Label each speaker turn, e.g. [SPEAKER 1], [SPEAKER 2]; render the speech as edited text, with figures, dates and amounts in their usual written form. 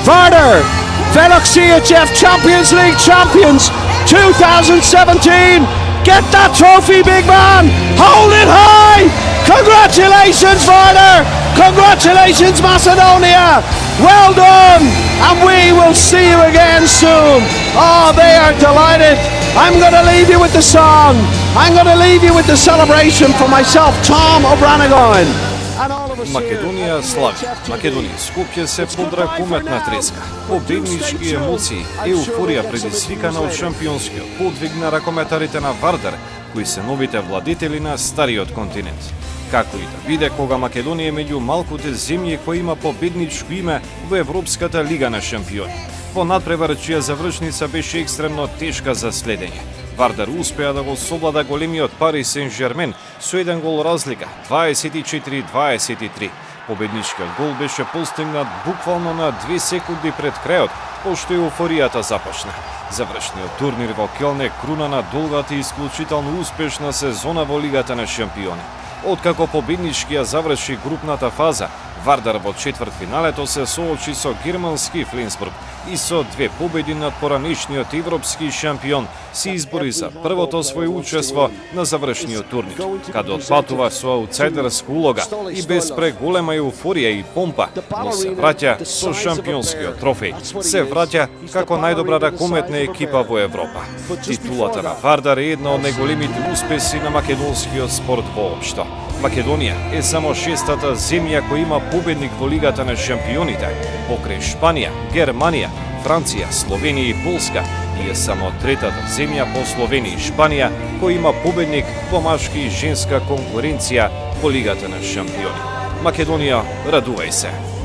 [SPEAKER 1] Vardar, Velok CHF Champions League champions 2017. Get that trophy, big man. Hold it high. Congratulations, Vardar. Congratulations, Macedonia. Well done. And we will see you again soon. Oh, they are delighted. I'm going to leave you with the song. I'm going to leave you with the celebration for myself, Tom O'Branagoin.
[SPEAKER 2] Македонија слави. Македонија Скопје се подрак уметна треска. Победнички емоции, еуфорија предизвикана од шампионскиот подвиг на ракометарите на Вардар, кои се новите владетели на стариот континент. Како и да биде, кога Македонија е меѓу малкуте земји кои има победничко име во Европската лига на шампиони. Во надпревар чија завршница беше екстремно тешка за следење. Вардар успеа да го совлада големиот Пари Сен-Жермен со еден гол разлика, 24-23. Победничкиот гол беше постигнат буквално на 2 секунди пред крајот, пошто еуфоријата започна. Завршниот турнир во Келн е круна на долгата и исклучително успешна сезона во Лигата на шампиони. Откако победничкија заврши групната фаза, Вардар во четвртфиналето се соочи со германски Фленсбург и со 2 победи над поранешниот европски шампион се избори за првото своје учество на завршниот турнир, каде отпатува со аутсайдерска улога и без преголема еуфорија и помпа, но се враќа со шампионскиот трофеј. Се враќа како најдобра ракометна екипа во Европа. Титулата на Вардар е една од најголемите успеси на македонскиот спорт воопшто. Македонија е само 6-та земја која има победник во Лигата на шампионите, покрај Шпанија, Германија, Франција, Словенија и Полска, и е само 3-та земја по Словенија и Шпанија која има победник во машки и женска конкуренција во Лигата на шампиони. Македонија, радувај се!